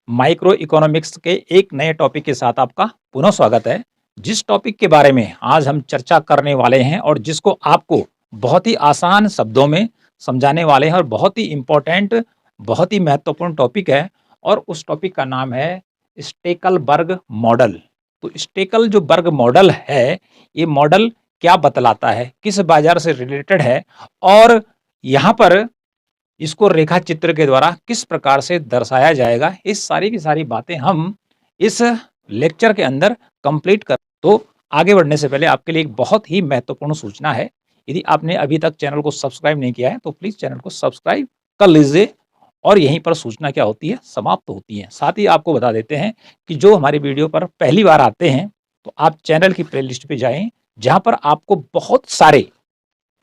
Micro economics के एक नए टॉपिक के साथ आपका पुनः स्वागत है। जिस टॉपिक के बारे में आज हम चर्चा करने वाले हैं और जिसको आपको बहुत ही आसान शब्दों में समझाने वाले हैं और बहुत ही इम्पोर्टेंट, बहुत ही महत्वपूर्ण टॉपिक है और उस टॉपिक का नाम है स्टेकलबर्ग मॉडल। तो स्टेकल जो बर्ग मॉडल है, ये मॉडल क्या बतलाता है, किस बाजार से रिलेटेड है और यहाँ पर इसको रेखा चित्र के द्वारा किस प्रकार से दर्शाया जाएगा, इस सारी की सारी बातें हम इस लेक्चर के अंदर कंप्लीट कर। तो आगे बढ़ने से पहले आपके लिए एक बहुत ही महत्वपूर्ण सूचना है। यदि आपने अभी तक चैनल को सब्सक्राइब नहीं किया है तो प्लीज चैनल को सब्सक्राइब कर लीजिए और यहीं पर सूचना क्या होती है, समाप्त होती है। साथ ही आपको बता देते हैं कि जो हमारी वीडियो पर पहली बार आते हैं तो आप चैनल की प्लेलिस्ट पे जाएं, जहां पर आपको बहुत सारे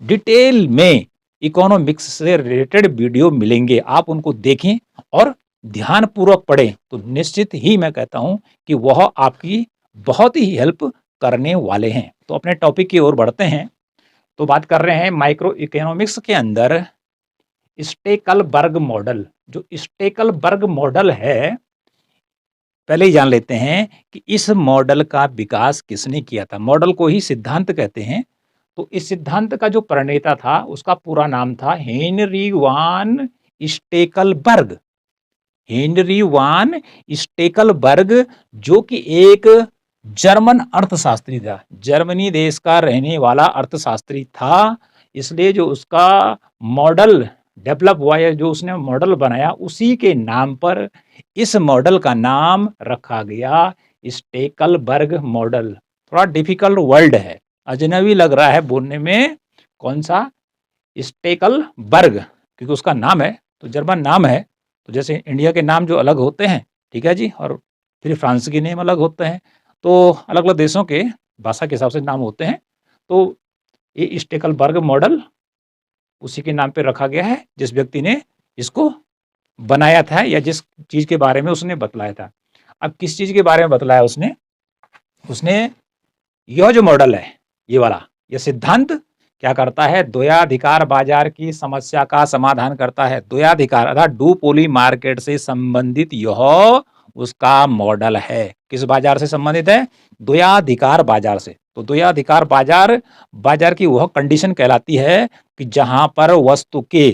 डिटेल में इकोनॉमिक्स से रिलेटेड वीडियो मिलेंगे। आप उनको देखें और ध्यानपूर्वक पढ़ें तो निश्चित ही मैं कहता हूं कि वह आपकी बहुत ही हेल्प करने वाले हैं। तो अपने टॉपिक की ओर बढ़ते हैं। तो बात कर रहे हैं माइक्रो इकोनॉमिक्स के अंदर स्टेकलबर्ग मॉडल। जो स्टेकलबर्ग मॉडल है, पहले ही जान लेते हैं कि इस मॉडल का विकास किसने किया था। मॉडल को ही सिद्धांत कहते हैं। तो इस सिद्धांत का जो प्रणेता था उसका पूरा नाम था हेनरी वान स्टेकलबर्ग। हेनरी वान स्टेकलबर्ग, जो कि एक जर्मन अर्थशास्त्री था, जर्मनी देश का रहने वाला अर्थशास्त्री था। इसलिए जो उसका मॉडल डेवलप हुआ है, जो उसने मॉडल बनाया, उसी के नाम पर इस मॉडल का नाम रखा गया स्टेकलबर्ग मॉडल। थोड़ा डिफिकल्ट वर्ड है, अजनबी लग रहा है बोलने में। कौन सा? स्टेकलबर्ग, क्योंकि उसका नाम है तो जर्मन नाम है। तो जैसे इंडिया के नाम जो अलग होते हैं, ठीक है जी, और फिर फ्रांस के नेम अलग होते हैं, तो अलग अलग देशों के भाषा के हिसाब से नाम होते हैं। तो ये स्टेकलबर्ग मॉडल उसी के नाम पे रखा गया है जिस व्यक्ति ने इसको बनाया था या जिस चीज के बारे में उसने बतलाया था। अब किस चीज के बारे में बतलाया उसने? उसने यह जो मॉडल है, ये वाला, ये सिद्धांत क्या करता है? द्वयाधिकार बाजार की समस्या का समाधान करता है। द्वयाधिकार अर्थात डुओपोली मार्केट से संबंधित यह उसका मॉडल है। किस बाजार से संबंधित है? द्वयाधिकार बाजार से। तो द्वयाधिकार बाजार, बाजार की वह कंडीशन कहलाती है कि जहां पर वस्तु के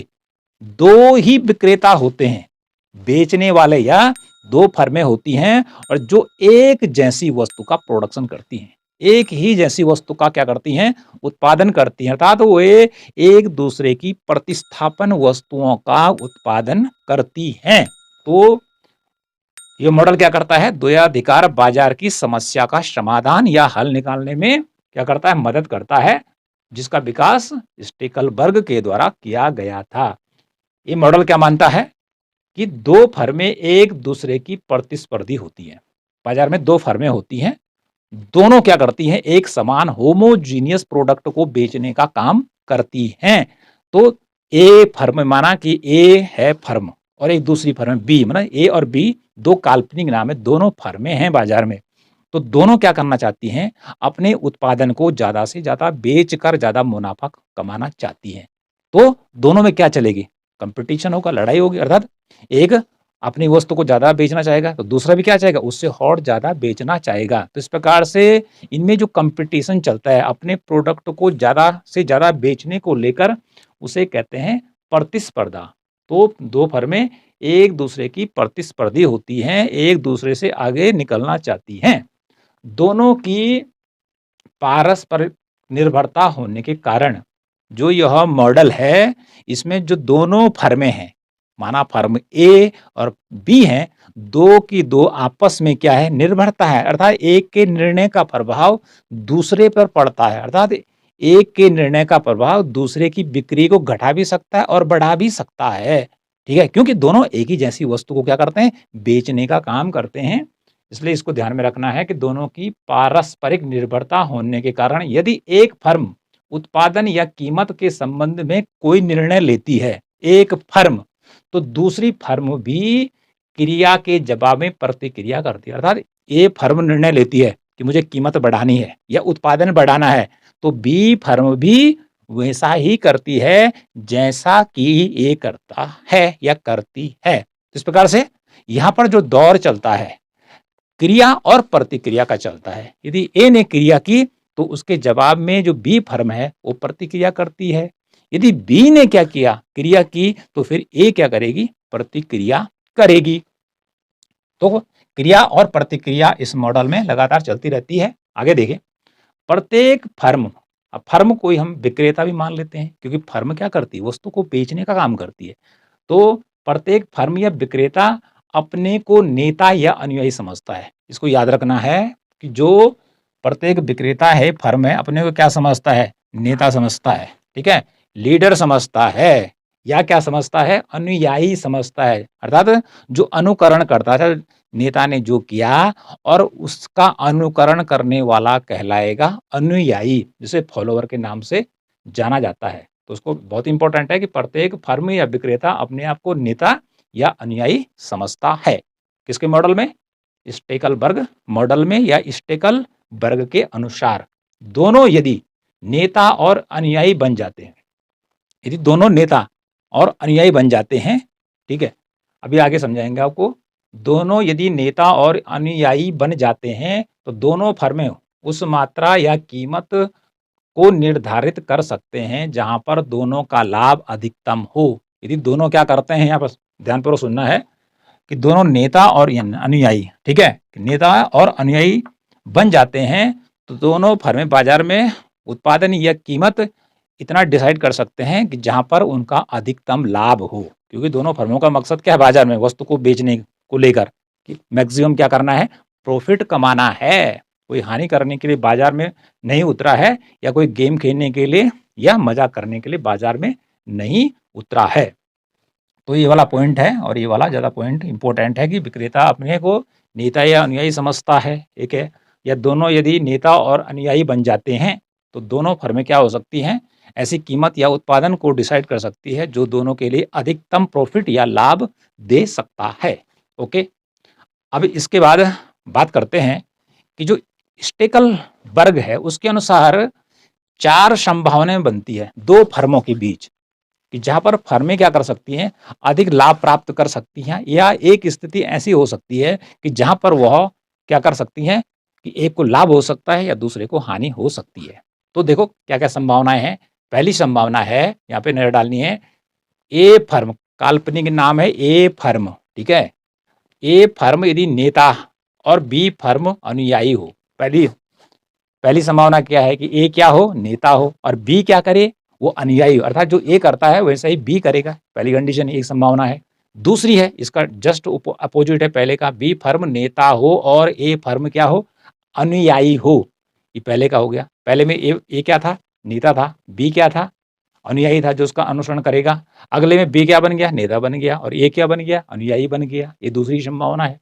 दो ही विक्रेता होते हैं, बेचने वाले या दो फर्में होती हैं और जो एक जैसी वस्तु का प्रोडक्शन करती हैं, एक ही जैसी वस्तु का क्या करती हैं? उत्पादन करती हैं। अर्थात वो एक दूसरे की प्रतिस्थापन वस्तुओं का उत्पादन करती हैं। तो ये मॉडल क्या करता है? द्वयाधिकार बाजार की समस्या का समाधान या हल निकालने में क्या करता है? मदद करता है, जिसका विकास स्टेकलबर्ग के द्वारा किया गया था। ये मॉडल क्या मानता है कि दो फर्में एक दूसरे की प्रतिस्पर्धी होती हैं। बाजार में दो फर्में होती हैं, दोनों क्या करती हैं? एक समान होमोजीनियस प्रोडक्ट को बेचने का काम करती हैं। तो ए फर्म, माना कि ए है फर्म और एक दूसरी फर्म बी, माना ए और बी दो काल्पनिक नाम है, दोनों फर्में हैं बाजार में। तो दोनों क्या करना चाहती हैं? अपने उत्पादन को ज्यादा से ज्यादा बेचकर ज्यादा मुनाफा कमाना चाहती हैं। तो दोनों में क्या चलेगी? कंपटीशन होगा, लड़ाई होगी। अर्थात एक अपनी वस्तु को ज्यादा बेचना चाहेगा तो दूसरा भी क्या चाहेगा? उससे और ज्यादा बेचना चाहेगा। तो इस प्रकार से इनमें जो कंपटीशन चलता है अपने प्रोडक्ट को ज्यादा से ज्यादा बेचने को लेकर, उसे कहते हैं प्रतिस्पर्धा। तो दो फर्में एक दूसरे की प्रतिस्पर्धी होती हैं, एक दूसरे से आगे निकलना चाहती हैं। दोनों की पारस्परिक निर्भरता होने के कारण जो यह मॉडल है, इसमें जो दोनों फर्में हैं, माना फर्म ए और बी हैं, दो की दो आपस में क्या है? निर्भरता है। अर्थात एक के निर्णय का प्रभाव दूसरे पर पड़ता है। अर्थात एक के निर्णय का प्रभाव दूसरे की बिक्री को घटा भी सकता है और बढ़ा भी सकता है। ठीक है, क्योंकि दोनों एक ही जैसी वस्तु को क्या करते हैं? बेचने का काम करते हैं। इसलिए इसको ध्यान में रखना है कि दोनों की पारस्परिक निर्भरता होने के कारण यदि एक फर्म उत्पादन या कीमत के संबंध में कोई निर्णय लेती है, एक फर्म, तो दूसरी फर्म भी क्रिया के जवाब में प्रतिक्रिया करती है। अर्थात ए फर्म निर्णय लेती है कि मुझे कीमत बढ़ानी है या उत्पादन बढ़ाना है, तो बी फर्म भी वैसा ही करती है जैसा कि ए करता है या करती है। इस प्रकार से यहाँ पर जो दौर चलता है क्रिया और प्रतिक्रिया का चलता है। यदि ए ने क्रिया की तो उसके जवाब में जो बी फर्म है वो प्रतिक्रिया करती है। यदि बी ने क्या किया, क्रिया की, तो फिर ए क्या करेगी, प्रतिक्रिया करेगी। तो क्रिया और प्रतिक्रिया इस मॉडल में लगातार चलती रहती है। आगे देखें, प्रत्येक फर्म, अब फर्म कोई हम विक्रेता भी मान लेते हैं क्योंकि फर्म क्या करती है, वस्तु को बेचने का काम करती है। तो प्रत्येक फर्म या विक्रेता अपने को नेता या अनुयायी समझता है। इसको याद रखना है कि जो प्रत्येक विक्रेता है, फर्म है, अपने को क्या समझता है, नेता समझता है, ठीक है, लीडर समझता है, या क्या समझता है, अनुयायी समझता है। अर्थात जो अनुकरण करता है, नेता ने जो किया और उसका अनुकरण करने वाला कहलाएगा अनुयायी, जिसे फॉलोवर के नाम से जाना जाता है। तो उसको बहुत इंपॉर्टेंट है कि प्रत्येक फर्म या विक्रेता अपने आप को नेता या अनुयायी समझता है। किसके मॉडल में, स्टेकलबर्ग मॉडल में या स्टेकलबर्ग के अनुसार। दोनों यदि नेता और अनुयायी बन जाते हैं, यदि दोनों नेता और अनुयायी बन जाते हैं, ठीक है, अभी आगे समझाएंगे आपको। दोनों यदि नेता और अनुयायी बन जाते हैं तो दोनों फर्में उस मात्रा या कीमत को निर्धारित कर सकते हैं जहां पर दोनों का लाभ अधिकतम हो। यदि दोनों क्या करते हैं, यहाँ पर ध्यानपूर्वक सुनना है कि दोनों नेता और अनुयायी, ठीक है, नेता और अनुयायी बन जाते हैं तो दोनों फर्में बाजार में उत्पादन या कीमत इतना डिसाइड कर सकते हैं कि जहां पर उनका अधिकतम लाभ हो। क्योंकि दोनों फर्मों का मकसद क्या है, बाजार में वस्तु को बेचने को लेकर कि मैक्सिमम क्या करना है, प्रॉफिट कमाना है। कोई हानि करने के लिए बाजार में नहीं उतरा है, या कोई गेम खेलने के लिए या मजाक करने के लिए बाजार में नहीं उतरा है। तो ये वाला पॉइंट है, और ये वाला ज़्यादा पॉइंट इंपॉर्टेंट है कि विक्रेता अपने को नेता या अनुयायी समझता है, एक है, या दोनों यदि नेता और अनुयायी बन जाते हैं तो दोनों फर्में क्या हो सकती हैं, ऐसी कीमत या उत्पादन को डिसाइड कर सकती है जो दोनों के लिए अधिकतम प्रॉफिट या लाभ दे सकता है। ओके, अब इसके बाद बात करते हैं कि जो स्टेकलबर्ग है उसके अनुसार 4 संभावनाएं बनती है दो फर्मों के बीच, कि जहां पर फर्में क्या कर सकती हैं, अधिक लाभ प्राप्त कर सकती हैं, या एक स्थिति ऐसी हो सकती है कि जहां पर वह क्या कर सकती हैं कि एक को लाभ हो सकता है या दूसरे को हानि हो सकती है। तो देखो क्या क्या संभावनाएं हैं। पहली संभावना है, यहाँ पे नजर डालनी है, ए फर्म, काल्पनिक नाम है ए फर्म, ठीक है, ए फर्म यदि नेता और बी फर्म अनुयायी हो। पहली पहली संभावना क्या है कि ए क्या हो, नेता हो, और बी क्या करे, वो अनुयायी, अर्थात जो ए करता है वैसा ही बी करेगा। पहली कंडीशन एक संभावना है। दूसरी है, इसका जस्ट अपोजिट है पहले का, बी फर्म नेता हो और ए फर्म क्या हो, अनुयायी हो। ये पहले का हो गया। पहले में ए क्या था, नेता था, बी क्या था, अनुयायी था जो उसका अनुसरण करेगा। अगले में बी क्या बन गया, नेता बन गया, और ए क्या बन गया, अनुयायी बन गया। ये दूसरी संभावना है।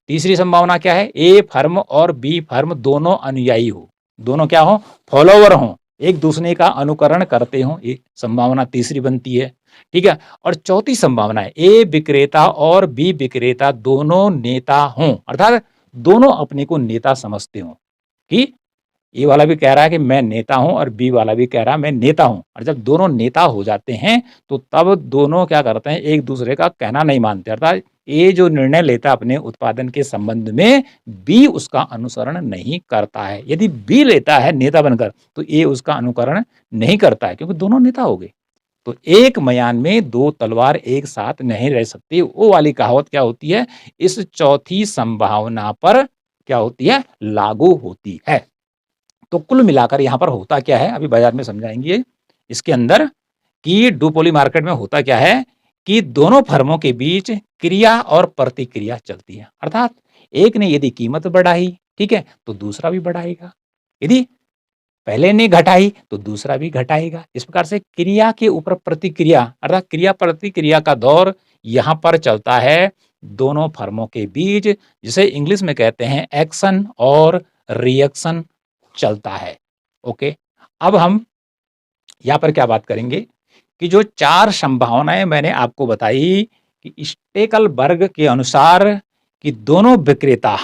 तीसरी संभावना क्या है, ए फर्म और बी फर्म दोनों अनुयायी हो, दोनों क्या हो, फॉलोवर हो, एक दूसरे का अनुकरण करते हो, ये संभावना तीसरी बनती है, ठीक है। और चौथी संभावना है, ए विक्रेता और बी विक्रेता दोनों नेता हों, अर्थात दोनों अपने को नेता समझते हो, कि ए वाला भी कह रहा है कि मैं नेता हूं और बी वाला भी कह रहा है मैं नेता हूं। और जब दोनों नेता हो जाते हैं तो तब दोनों क्या करते हैं, एक दूसरे का कहना नहीं मानते, अर्थात ए जो निर्णय लेता अपने उत्पादन के संबंध में, बी उसका अनुसरण नहीं करता है। यदि बी लेता है नेता बनकर तो ए उसका अनुकरण नहीं करता है, क्योंकि दोनों नेता हो गए। तो एक मयान में दो तलवार एक साथ नहीं रह सकती, वो वाली कहावत क्या होती है, इस चौथी संभावना पर क्या होती है, लागू होती है। तो कुल मिलाकर यहाँ पर होता क्या है, अभी बाजार में समझाएंगे इसके अंदर, कि डुओपोली मार्केट में होता क्या है कि दोनों फर्मों के बीच क्रिया और प्रतिक्रिया चलती है। अर्थात एक ने यदि कीमत बढ़ाई, ठीक है, तो दूसरा भी बढ़ाएगा, यदि पहले ने घटाई तो दूसरा भी घटाएगा। इस प्रकार से क्रिया के ऊपर प्रतिक्रिया, अर्थात क्रिया प्रतिक्रिया का दौर यहाँ पर चलता है दोनों फर्मों के बीच, जिसे इंग्लिश में कहते हैं एक्शन और रिएक्शन चलता है। ओके, अब हम यहाँ पर क्या बात करेंगे कि जो 4 संभावनाएं मैंने आपको बताई कि स्टेकलबर्ग के अनुसार कि दोनों विक्रेता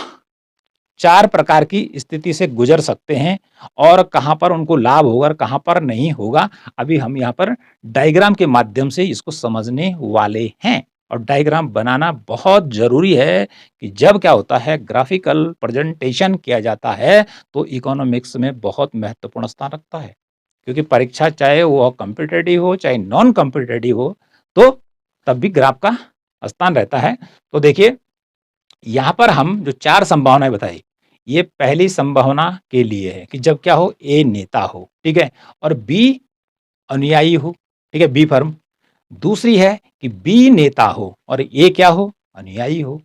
4 प्रकार की स्थिति से गुजर सकते हैं, और कहां पर उनको लाभ होगा और कहां पर नहीं होगा, अभी हम यहाँ पर डायग्राम के माध्यम से इसको समझने वाले हैं। और डायग्राम बनाना बहुत ज़रूरी है कि जब क्या होता है ग्राफिकल प्रेजेंटेशन किया जाता है तो इकोनॉमिक्स में बहुत महत्वपूर्ण स्थान रखता है। क्योंकि परीक्षा चाहे वो कॉम्पिटिटिव हो चाहे नॉन कॉम्पिटिटिव हो तो तब भी ग्राफ का स्थान रहता है। तो देखिए यहाँ पर हम जो 4 संभावनाएँ बताई, ये पहली संभावना के लिए है कि जब क्या हो ए नेता हो, ठीक है? और बी अनुयायी हो, ठीक है? Be firm. दूसरी है कि बी नेता हो और ए क्या हो? अनुयायी हो।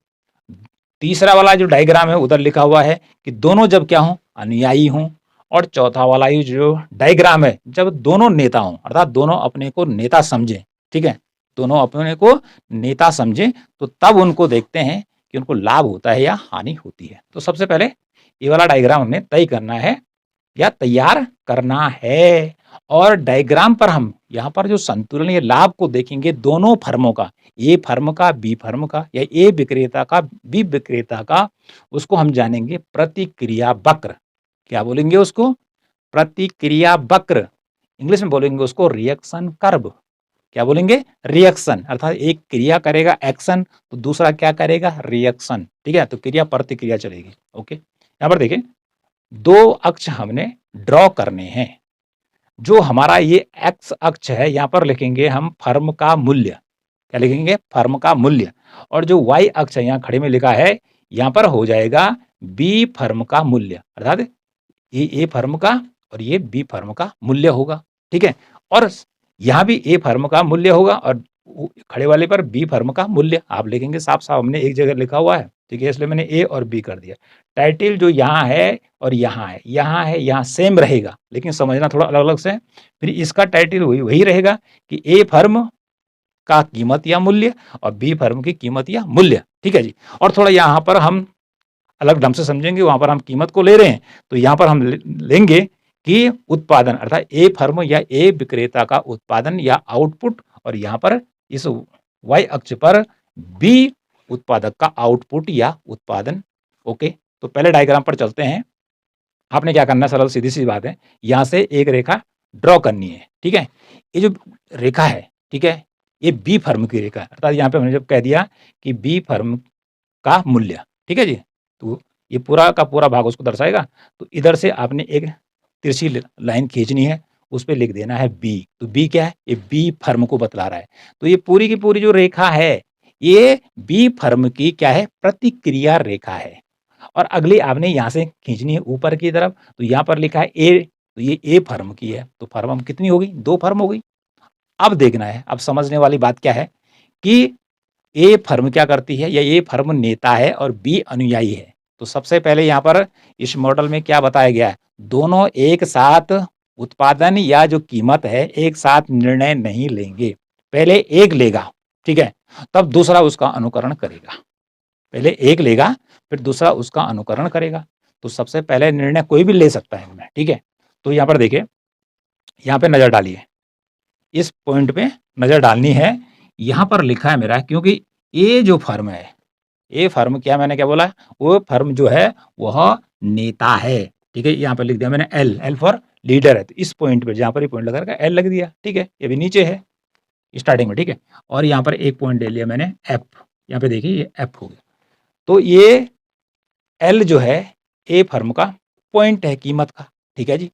तीसरा वाला जो डायग्राम है उधर लिखा हुआ है कि दोनों जब क्या हों? अनुयायी हों। और चौथा वाला ये जो डायग्राम है जब दोनों नेता हों अर्थात दोनों अपने को नेता समझें, ठीक है? दोनों अपने को नेता समझें तो तब उनको देखते हैं कि उनको लाभ होता है या हानि होती है। तो सबसे पहले ये वाला डायग्राम हमने तय करना है या तैयार करना है। और डायग्राम पर हम यहाँ पर जो संतुलन या लाभ को देखेंगे दोनों फर्मों का, ए फर्म का, बी फर्म का या ए विक्रेता का, बी विक्रेता का, उसको हम जानेंगे प्रतिक्रिया वक्र। क्या बोलेंगे उसको? प्रतिक्रिया वक्र। इंग्लिश में बोलेंगे उसको रिएक्शन कर्व। क्या बोलेंगे? रिएक्शन अर्थात एक क्रिया करेगा एक्शन तो दूसरा क्या करेगा? रिएक्शन, ठीक है? तो क्रिया प्रतिक्रिया चलेगी। ओके, यहाँ पर देखिए 2 अक्ष हमने ड्रॉ करने हैं। जो हमारा ये एक्स अक्ष है यहाँ पर लिखेंगे हम फर्म का मूल्य। क्या लिखेंगे? फर्म का मूल्य। और जो वाई अक्ष है यहाँ खड़े में लिखा है यहाँ पर हो जाएगा बी फर्म का मूल्य अर्थात ये ए फर्म का और ये बी फर्म का मूल्य होगा, ठीक है? और यहाँ भी ए फर्म का मूल्य होगा और खड़े वाले पर बी फर्म का मूल्य आप लिखेंगे साफ साफ, हमने एक जगह लिखा हुआ है, ठीक है? इसलिए मैंने ए और बी कर दिया। टाइटल जो यहाँ है और यहाँ है, यहाँ है, यहाँ सेम रहेगा लेकिन समझना थोड़ा अलग अलग से। फिर इसका टाइटल वही रहेगा कि ए फर्म का कीमत या मूल्य और बी फर्म की कीमत या मूल्य, ठीक है जी? और थोड़ा यहाँ पर हम अलग ढंग से समझेंगे, वहां पर हम कीमत को ले रहे हैं तो यहाँ पर हम लेंगे कि उत्पादन अर्थात ए फर्म या ए विक्रेता का उत्पादन या आउटपुट और यहाँ पर इस वाई अक्ष पर बी उत्पादक का आउटपुट या उत्पादन। ओके, तो पहले डायग्राम पर चलते हैं। आपने क्या करना है, सरल सीधी सी बात है, यहाँ से एक रेखा ड्रॉ करनी है, ठीक है? ये जो रेखा है, ठीक है, ये बी फर्म की रेखा है अर्थात यहाँ पे हमने जब कह दिया कि बी फर्म का मूल्य, ठीक है जी? तो ये पूरा का पूरा भाग उसको दर्शाएगा। तो इधर से आपने एक तिरछी लाइन खींचनी है, उस पे लिख देना है बी। तो बी क्या है? ये बी फर्म को बतला रहा है। तो ये पूरी की पूरी जो रेखा है ये बी फर्म की क्या है? प्रतिक्रिया रेखा है। और अगली आपने यहाँ से खींचनी है ऊपर की तरफ। तो यहाँ पर लिखा है ए, तो ये ए फर्म की है। तो फर्म कितनी हो गई? 2 फर्म हो गई। अब देखना है, अब समझने वाली बात क्या है कि ए फर्म क्या करती है या ए फर्म नेता है और बी अनुयायी है। तो सबसे पहले यहाँ पर इस मॉडल में क्या बताया गया है? दोनों एक साथ उत्पादन या जो कीमत है एक साथ निर्णय नहीं लेंगे। पहले एक लेगा, ठीक है, तब दूसरा उसका अनुकरण करेगा। पहले एक लेगा फिर दूसरा उसका अनुकरण करेगा। तो सबसे पहले निर्णय कोई भी ले सकता है इनमें, ठीक है? तो यहाँ पर देखिए, यहाँ पे नजर डालिए, इस पॉइंट पे नजर डालनी है। यहाँ पर लिखा है मेरा, क्योंकि ये जो फर्म है, ये फर्म क्या, मैंने क्या बोला? वो फर्म जो है वह नेता है, ठीक है? यहाँ पर लिख दिया मैंने एल, एल फॉर लीडर है। तो इस पॉइंट पे जहाँ पर ये पॉइंट लगा एल लग दिया, ठीक है? ये भी नीचे है स्टार्टिंग में, ठीक है? और यहाँ पर एक पॉइंट ले लिया मैंने एफ, यहाँ पे देखिए ये एफ हो गया। तो ये एल जो है ए फर्म का पॉइंट है कीमत का, ठीक है जी?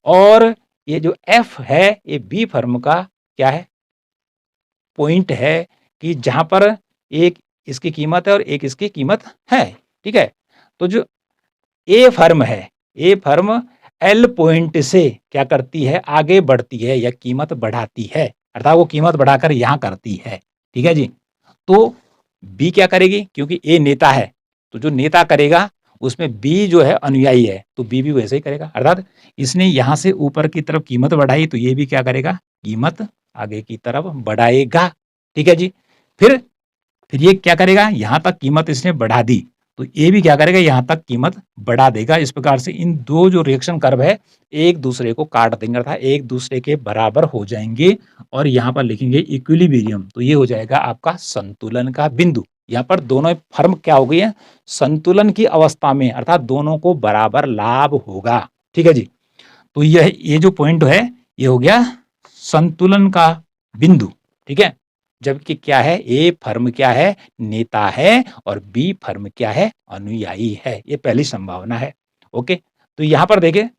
और ये जो एफ है ये बी फर्म का क्या है? पॉइंट है कि जहां पर एक इसकी कीमत है और एक इसकी कीमत है, ठीक है? तो जो ए फर्म है, ए फर्म एल पॉइंट से क्या करती है? आगे बढ़ती है या कीमत बढ़ाती है, अर्थात वो कीमत बढ़ाकर यहां करती है, ठीक है जी? तो बी क्या करेगी? क्योंकि ए नेता है तो जो नेता करेगा उसमें बी जो है अनुयायी है तो बी भी वैसे ही करेगा, अर्थात इसने यहां से ऊपर की तरफ कीमत बढ़ाई तो ये भी क्या करेगा? कीमत आगे की तरफ बढ़ाएगा, ठीक है जी? फिर ये क्या करेगा? यहां तक कीमत इसने बढ़ा दी तो ये भी क्या करेगा? यहां तक कीमत बढ़ा देगा। इस प्रकार से इन दो जो रिएक्शन कर्व है एक दूसरे को काट देंगे अर्थात एक दूसरे के बराबर हो जाएंगे और यहाँ पर लिखेंगे इक्विलिब्रियम। तो ये हो जाएगा आपका संतुलन का बिंदु। यहाँ पर दोनों फर्म क्या हो गई है? संतुलन की अवस्था में, अर्थात दोनों को बराबर लाभ होगा, ठीक है जी? तो ये जो पॉइंट है ये हो गया संतुलन का बिंदु, ठीक है? जबकि क्या है, ए फर्म क्या है, नेता है और बी फर्म क्या है, अनुयायी है। ये पहली संभावना है। ओके, तो यहां पर देखिए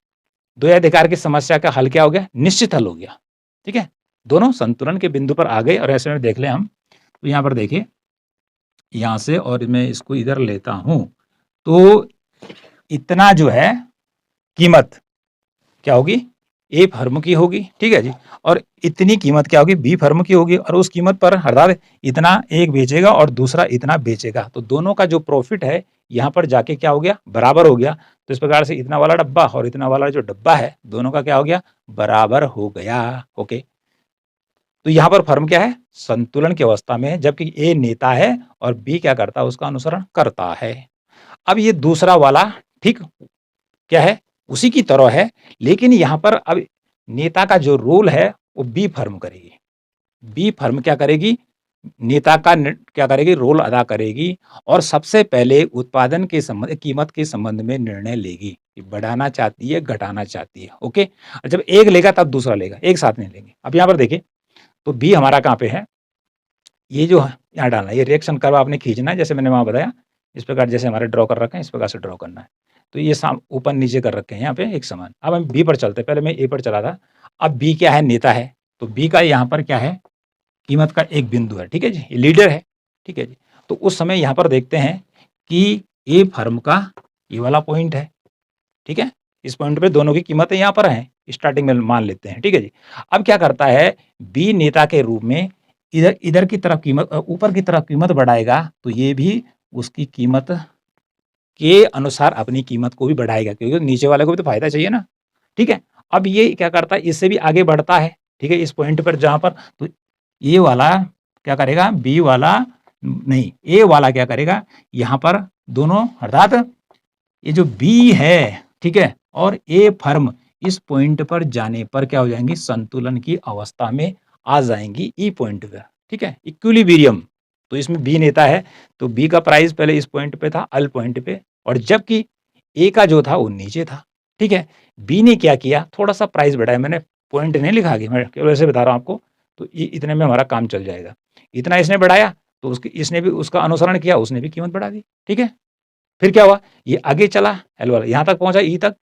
द्वय अधिकार की समस्या का हल क्या हो गया, निश्चित हल हो गया। ठीक है, दोनों संतुलन के बिंदु पर आ गए। और ऐसे में देख लें हम, तो यहां पर देखिए, यहां से और मैं इसको इधर लेता हूं, तो इतना जो है कीमत क्या होगी, ए फर्म की होगी। ठीक है जी, और इतनी कीमत क्या होगी, बी फर्म की होगी। और उस कीमत पर अर्थात इतना एक बेचेगा और दूसरा इतना बेचेगा, तो दोनों का जो प्रॉफिट है यहाँ पर जाके क्या हो गया, बराबर हो गया। तो इस प्रकार से इतना वाला डब्बा और इतना वाला जो डब्बा है, दोनों का क्या हो गया, बराबर हो गया। ओके, तो यहाँ पर फर्म क्या है, संतुलन की अवस्था में है, जबकि ए नेता है और बी क्या करता है, उसका अनुसरण करता है। अब ये दूसरा वाला ठीक क्या है, उसी की तरह है, लेकिन यहां पर अब नेता का जो रोल है वो बी फर्म करेगी। बी फर्म क्या करेगी, नेता का क्या करेगी, रोल अदा करेगी और सबसे पहले उत्पादन के संबंध, कीमत के संबंध में निर्णय लेगी कि बढ़ाना चाहती है, घटाना चाहती है। ओके, और जब एक लेगा तब दूसरा लेगा, एक साथ नहीं लेंगे। अब यहां पर देखिए, तो बी हमारा कहां पे है, ये जो है यहाँ डालना है, ये रिएक्शन कर्व आपने खींचना है, जैसे मैंने वहां बताया इस प्रकार, जैसे हमारे ड्रॉ कर रखे हैं इस प्रकार से ड्रॉ करना है। तो ये ऊपर नीचे कर रखे हैं यहाँ पे एक समान। अब हम बी पर चलते हैं, पहले मैं ए पर चला था। अब बी क्या है, नेता है, तो बी का यहाँ पर क्या है, कीमत का एक बिंदु है। ठीक है जी, ये लीडर है। ठीक है जी, तो उस समय यहाँ पर देखते हैं कि ए फर्म का ये वाला पॉइंट है। ठीक है, इस पॉइंट पे दोनों की कीमतें यहाँ पर हैं, स्टार्टिंग में मान लेते हैं। ठीक है जी, अब क्या करता है, बी नेता के रूप में इधर इधर की तरफ कीमत, ऊपर की तरफ कीमत बढ़ाएगा, तो ये भी उसकी कीमत के अनुसार अपनी कीमत को भी बढ़ाएगा, क्योंकि नीचे वाले को भी तो फायदा चाहिए ना। ठीक है, अब ये क्या करता है, इससे भी आगे बढ़ता है। ठीक है, इस पॉइंट पर जहां पर, तो ये वाला क्या करेगा, बी वाला नहीं, ए वाला क्या करेगा, यहां पर दोनों अर्थात ये जो बी है, ठीक है, और ए फर्म इस पॉइंट पर जाने पर क्या हो जाएंगी, संतुलन की अवस्था में आ जाएंगी ई पॉइंट पर। ठीक है, इक्विलिब्रियम। तो इसमें बी नेता है, तो बी का प्राइस पहले इस पॉइंट पे था, अल पॉइंट पे, और जबकि ए का जो था वो नीचे था। ठीक है, बी ने क्या किया, थोड़ा सा प्राइस बढ़ाया, मैंने पॉइंट नहीं लिखा आगे, मैं केवल ऐसे बता रहा हूँ आपको, तो ये इतने में हमारा काम चल जाएगा। इतना इसने बढ़ाया, तो उसकी इसने भी उसका अनुसरण किया, उसने भी कीमत बढ़ा दी। ठीक है, फिर क्या हुआ, ये आगे चला, एल वाला यहाँ तक पहुंचा, ई तक।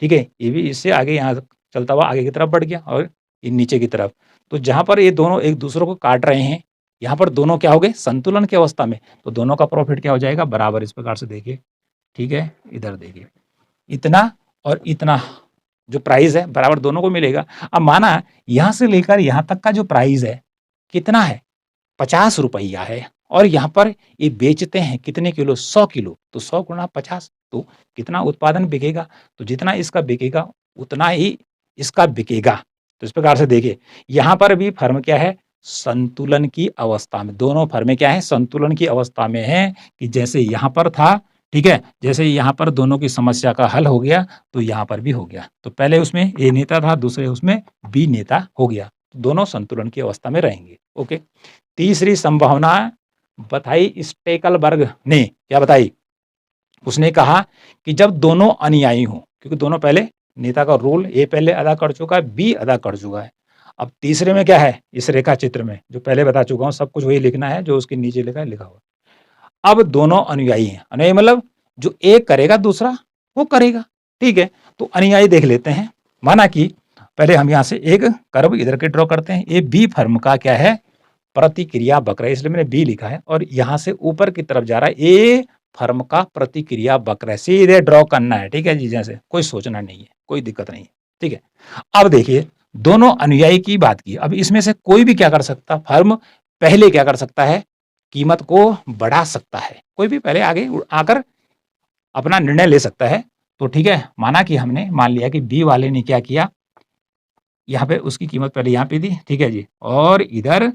ठीक है, ये भी इससे आगे यहाँ चलता हुआ आगे की तरफ बढ़ गया और ये नीचे की तरफ। तो जहां पर ये दोनों एक दूसरे को काट रहे हैं, यहाँ पर दोनों क्या हो गए, संतुलन की अवस्था में, तो दोनों का प्रॉफिट क्या हो जाएगा, बराबर। इस प्रकार से देखिए। ठीक है, इधर देखिए, इतना और इतना जो प्राइस है बराबर दोनों को मिलेगा। अब माना यहां से लेकर यहां तक का जो प्राइस है कितना है, 50 रुपया है, और यहाँ पर ये बेचते हैं कितने किलो, 100 किलो, तो 100 × 50, तो कितना उत्पादन बिकेगा, तो जितना इसका बिकेगा उतना ही इसका बिकेगा। तो इस प्रकार से देखिए, यहाँ पर भी फर्म क्या है, संतुलन की अवस्था में, दोनों फर्में क्या है, संतुलन की अवस्था में है, कि जैसे यहाँ पर था, ठीक है, जैसे यहाँ पर दोनों की समस्या का हल हो गया, तो यहाँ पर भी हो गया। तो पहले उसमें ए नेता था, दूसरे उसमें बी नेता हो गया, दोनों संतुलन की अवस्था में रहेंगे। ओके, तीसरी संभावना बताई स्टेकलबर्ग ने, क्या बताई, उसने कहा कि जब दोनों अनुयायी हों, क्योंकि दोनों पहले नेता का रोल ए पहले अदा कर चुका है, बी अदा कर चुका है। अब तीसरे में क्या है, इस रेखा चित्र में जो पहले बता चुका हूं, सब कुछ वही लिखना है जो उसके नीचे लिखा है, लिखा हुआ। अब दोनों अनुयायी हैं, अनुयायी मतलब जो एक करेगा दूसरा वो करेगा। ठीक है, तो अनुयायी देख लेते हैं। माना कि पहले हम यहाँ से एक कर्व इधर के ड्रॉ करते हैं, ये बी फर्म का क्या है, प्रतिक्रिया वक्र है, इसलिए मैंने बी लिखा है, और यहां से ऊपर की तरफ जा रहा है ए फर्म का प्रतिक्रिया वक्र है, सीधे ड्रॉ करना है। ठीक है जी, जैसे कोई सोचना नहीं है, कोई दिक्कत नहीं है। ठीक है, अब देखिए दोनों अनुयायी की बात की, अब इसमें से कोई भी क्या कर सकता, फर्म पहले क्या कर सकता है, कीमत को बढ़ा सकता है, कोई भी पहले आगे आकर अपना निर्णय ले सकता है। तो ठीक है, माना कि हमने मान लिया कि बी वाले ने क्या किया, यहाँ पे उसकी कीमत पहले यहाँ पे दी। ठीक है जी, और इधर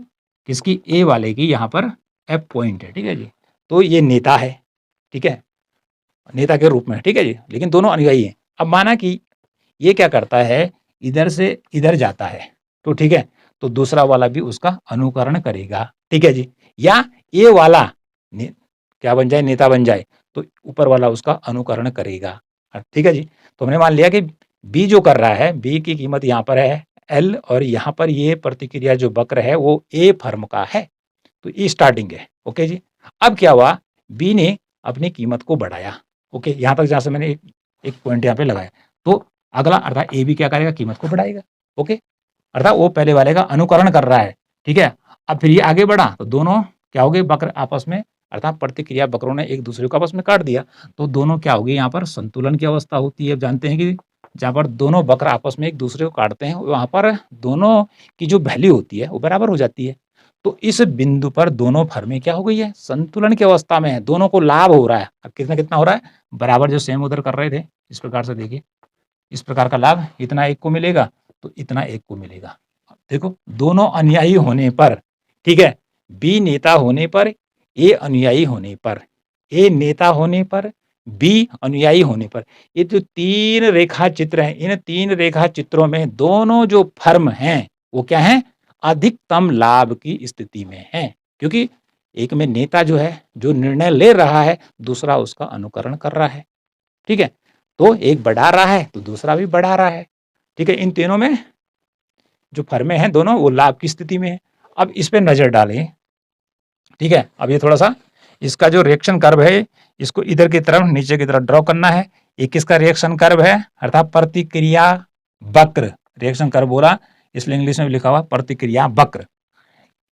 किसकी, ए वाले की यहाँ पर एफ पॉइंट है। ठीक है जी, तो ये नेता है, ठीक है, नेता के रूप में। ठीक है जी, लेकिन दोनों अनुयायी हैं। अब माना कि ये क्या करता है, इधर से इधर जाता है, तो ठीक है, तो दूसरा वाला भी उसका अनुकरण करेगा। ठीक है जी, या ए वाला क्या बन जाए, नेता बन जाए, तो ऊपर वाला उसका अनुकरण करेगा। ठीक है जी, तो हमने मान लिया कि बी जो कर रहा है, बी की कीमत यहाँ पर है एल, और यहाँ पर ये प्रतिक्रिया जो वक्र है वो ए फर्म का है। तो ये स्टार्टिंग है। ओके जी। अब क्या हुआ, बी ने अपनी कीमत को बढ़ाया। ओके, यहाँ तक जहाँ से मैंने एक पॉइंट यहाँ पे लगाया, तो अगला अर्थात ए भी क्या करेगा, कीमत को बढ़ाएगा। ओके, अर्थात वो पहले वाले का अनुकरण कर रहा है। ठीक है, अब फिर ये आगे बढ़ा तो दोनों क्या हो गए, बकर आपस में, अर्थात प्रतिक्रिया बकरों ने एक दूसरे को आपस में काट दिया, तो दोनों क्या हो गए, यहाँ पर संतुलन की अवस्था होती है। जानते हैं कि जहाँ पर दोनों बकर आपस में एक दूसरे को काटते हैं, वहां पर दोनों की जो वैल्यू होती है वो बराबर हो जाती है। तो इस बिंदु पर दोनों फर्में क्या हो गई है, संतुलन की अवस्था में है, दोनों को लाभ हो रहा है। अब कितना कितना हो रहा है, बराबर जो सेम उधर कर रहे थे, इस प्रकार से देखिए, इस प्रकार का लाभ इतना एक को मिलेगा तो इतना एक को मिलेगा। देखो, दोनों अनुयायी होने पर, ठीक है, बी नेता होने पर, ए अनुयायी होने पर, ए नेता होने पर, बी अनुयायी होने पर, ये जो तीन रेखा चित्र हैं, इन तीन रेखा चित्रों में दोनों जो फर्म हैं वो क्या है, अधिकतम लाभ की स्थिति में है। क्योंकि एक में नेता जो है जो निर्णय ले रहा है, दूसरा उसका अनुकरण कर रहा है। ठीक है, तो एक बढ़ा रहा है तो दूसरा भी बढ़ा रहा है। ठीक है, इन तीनों में जो फर्में हैं दोनों वो लाभ की स्थिति में है। अब इस पे नजर डालें। ठीक है, अब ये थोड़ा सा इसका जो रिएक्शन कर्व है इसको इधर की तरफ नीचे की तरफ ड्रॉ करना है। ये किसका रिएक्शन कर्व है, अर्थात प्रतिक्रिया वक्र। रिएक्शन कर्व बोला इसलिए इंग्लिश में लिखा हुआ प्रतिक्रिया वक्र।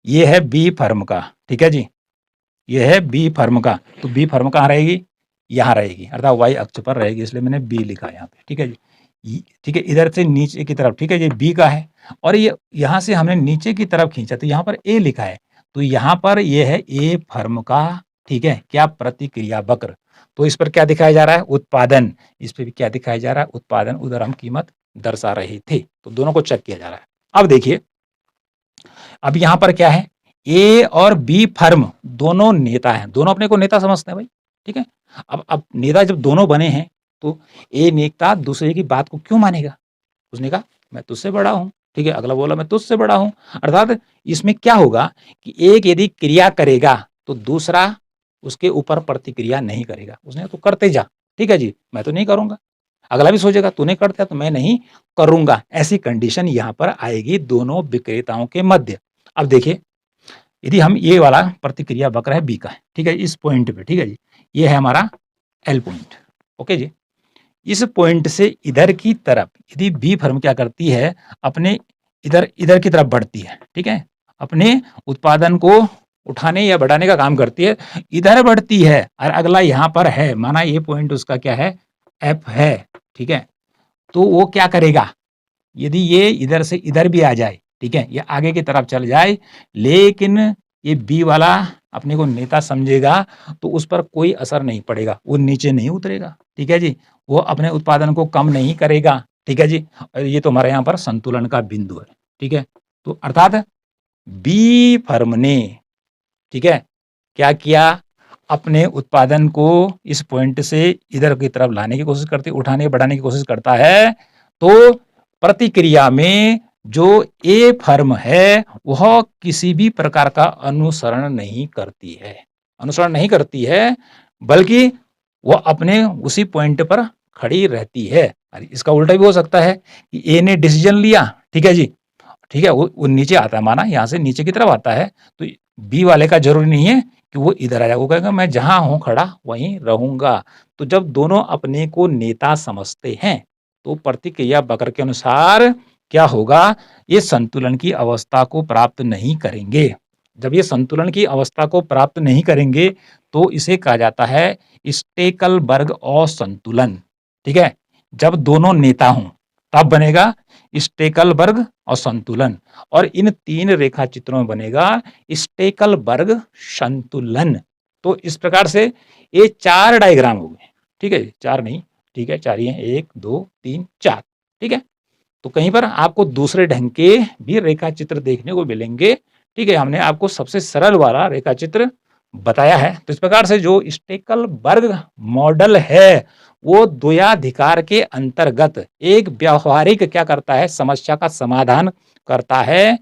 ये है बी फर्म का। ठीक है जी, ये है बी फर्म का। तो बी फर्म कहाँ रहेगी, यहाँ रहेगी, अर्थात वाई अक्ष पर रहेगी, इसलिए मैंने बी लिखा यहाँ पे। ठीक है जी, ठीक है, इधर से नीचे की तरफ, ठीक है, ये बी का है और ये यहाँ से हमने नीचे की तरफ खींचा तो यहाँ पर ए लिखा है, तो यहाँ पर ये है ए फर्म का। ठीक है, क्या, प्रतिक्रिया वक्र। तो इस पर क्या दिखाया जा रहा है, उत्पादन। इस पर भी क्या दिखाया जा रहा है, उत्पादन। उधर हम कीमत दर्शा रहे थे, तो दोनों को चेक किया जा रहा है। अब देखिए, अब यहाँ पर क्या है, ए और बी फर्म दोनों नेता हैं, दोनों अपने को नेता समझते हैं भाई। ठीक है, अब नेता जब दोनों बने हैं तो ए नेता दूसरे की बात को क्यों मानेगा, उसने कहा मैं तुझसे बड़ा हूं। ठीक है, अगला बोला मैं तुझसे बड़ा हूं। अर्थात इसमें क्या होगा कि एक यदि क्रिया करेगा तो दूसरा उसके ऊपर प्रतिक्रिया नहीं करेगा, उसने तो करते जा। ठीक है जी, मैं तो नहीं करूंगा, अगला भी सोचेगा तूने करता तो मैं नहीं करूंगा। ऐसी कंडीशन यहां पर आएगी दोनों विक्रेताओं के मध्य। अब देखिए, यदि हम ये वाला प्रतिक्रिया वक्र है बी का है, ठीक है, इस पॉइंट पे, ठीक है जी, ये है हमारा एल पॉइंट। ओके जी, इस पॉइंट से इधर की तरफ यदि बी फर्म क्या करती है, अपने इधर इधर की तरफ बढ़ती है। ठीक है, अपने उत्पादन को उठाने या बढ़ाने का काम करती है, इधर बढ़ती है और अगला यहाँ पर है, माना ये पॉइंट उसका क्या है, एफ है। ठीक है, तो वो क्या करेगा, यदि ये इधर से इधर भी आ जाए, ठीक है, ये आगे की तरफ चल जाए, लेकिन ये बी वाला अपने को नेता समझेगा तो उस पर कोई असर नहीं पड़ेगा, वो नीचे नहीं उतरेगा। ठीक है जी, वो अपने उत्पादन को कम नहीं करेगा। ठीक है जी, और ये तो हमारे यहाँ पर संतुलन का बिंदु है। ठीक है, तो अर्थात बी फर्म ने, ठीक है, क्या किया, अपने उत्पादन को इस पॉइंट से इधर की तरफ लाने की कोशिश करती, उठाने बढ़ाने की कोशिश करता है। तो प्रतिक्रिया में जो ए फर्म है वह किसी भी प्रकार का अनुसरण नहीं करती है, अनुसरण नहीं करती है, बल्कि वह अपने उसी पॉइंट पर खड़ी रहती है। इसका उल्टा भी हो सकता है कि ए ने डिसीजन लिया, ठीक है जी, ठीक है, वो नीचे आता है, माना यहाँ से नीचे की तरफ आता है, तो बी वाले का जरूरी नहीं है कि वो इधर आ जाए, वो कहेगा मैं जहां हूं खड़ा वहीं रहूंगा। तो जब दोनों अपने को नेता समझते हैं तो प्रतिक्रिया वक्र के अनुसार क्या होगा, ये संतुलन की अवस्था को प्राप्त नहीं करेंगे। जब ये संतुलन की अवस्था को प्राप्त नहीं करेंगे तो इसे कहा जाता है स्टेकलबर्ग असंतुलन। ठीक है, जब दोनों नेता हों तब बनेगा स्टेकलबर्ग असंतुलन, और इन तीन रेखा चित्रों में बनेगा स्टेकलबर्ग संतुलन। तो इस प्रकार से ये चार डायग्राम हो गए। ठीक है, चार नहीं, ठीक है, चार ही हैं, 1 2 3 4। ठीक है, तो कहीं पर आपको दूसरे ढंग के भी रेखा चित्र देखने को मिलेंगे। ठीक है, हमने आपको सबसे सरल वाला रेखा चित्र बताया है। तो इस प्रकार से जो स्टेकलबर्ग मॉडल है वो द्वयाधिकार के अंतर्गत एक व्यवहारिक क्या करता है, समस्या का समाधान करता है।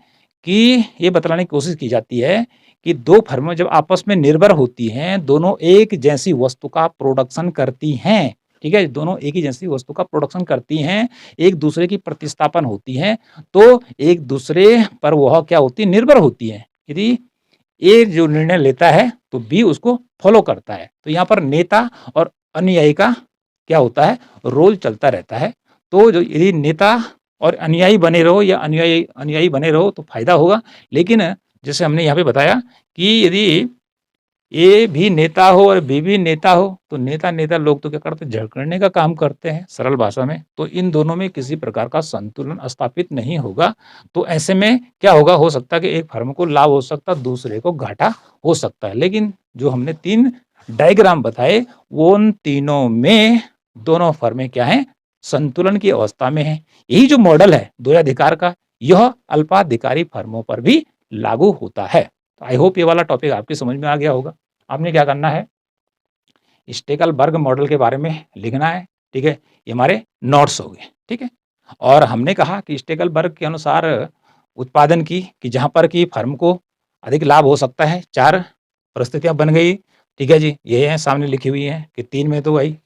कि ये बतलाने की कोशिश की जाती है कि दो फर्में जब आपस में निर्भर होती हैं, दोनों एक जैसी वस्तु का प्रोडक्शन करती हैं। ठीक है, दोनों एक ही जैसी वस्तु का प्रोडक्शन करती हैं, एक दूसरे की प्रतिस्थापन होती हैं, तो एक दूसरे पर वह क्या होती है, निर्भर होती है। यदि ए जो निर्णय लेता है तो बी उसको फॉलो करता है। तो यहाँ पर नेता और अनुयायी का क्या होता है, रोल चलता रहता है। तो जो यदि नेता और अनुयायी बने रहो या अनुयायी अनुयायी बने रहो तो फायदा होगा। लेकिन जैसे हमने यहाँ पे बताया कि यदि ए भी नेता हो और बी भी नेता हो तो नेता लोग तो क्या करते हैं, झगड़ने का काम करते हैं सरल भाषा में। तो इन दोनों में किसी प्रकार का संतुलन स्थापित नहीं होगा। तो ऐसे में क्या होगा, हो सकता है कि एक फर्म को लाभ हो सकता है, दूसरे को घाटा हो सकता है। लेकिन जो हमने 3 डायग्राम बताए वो उन तीनों में दोनों फर्में क्या हैं, संतुलन की अवस्था में है। यही जो मॉडल है द्वयाधिकार का, यह अल्पाधिकारी फर्मों पर भी लागू होता है। तो आई होप ये वाला टॉपिक आपकी समझ में आ गया होगा। आपने क्या करना है, स्टेकलबर्ग मॉडल के बारे में लिखना है, ठीक है। ये हमारे नोट्स हो गए, ठीक है। और हमने कहा कि स्टेकलबर्ग के अनुसार उत्पादन की कि जहाँ पर कि फर्म को अधिक लाभ हो सकता है, 4 परिस्थितियाँ बन गई, ठीक है जी। ये हैं सामने लिखी हुई हैं कि 3 में तो भाई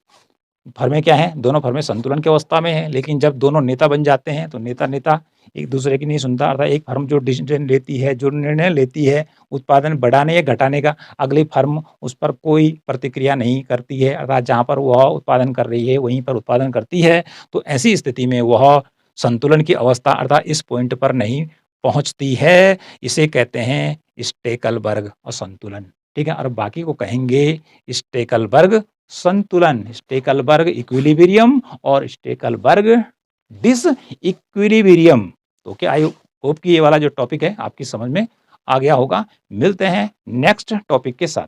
फर्में क्या हैं, दोनों फर्में संतुलन की अवस्था में हैं। लेकिन जब दोनों नेता बन जाते हैं तो नेता एक दूसरे की नहीं सुनता। अर्थात एक फर्म जो डिसीजन लेती है, जो निर्णय लेती है उत्पादन बढ़ाने या घटाने का, अगली फर्म उस पर कोई प्रतिक्रिया नहीं करती है। अर्थात जहाँ पर वह उत्पादन कर रही है वहीं पर उत्पादन करती है। तो ऐसी स्थिति में वह संतुलन की अवस्था अर्थात इस पॉइंट पर नहीं पहुँचती है। इसे कहते हैं स्टेकलबर्ग असंतुलन, ठीक है। और बाकी को कहेंगे स्टेकलबर्ग संतुलन, स्टेकलबर्ग इक्विलिब्रियम और स्टेकलबर्ग डिसइक्विलिब्रियम। तो क्या आई होप कि ये वाला जो टॉपिक है आपकी समझ में आ गया होगा। मिलते हैं नेक्स्ट टॉपिक के साथ।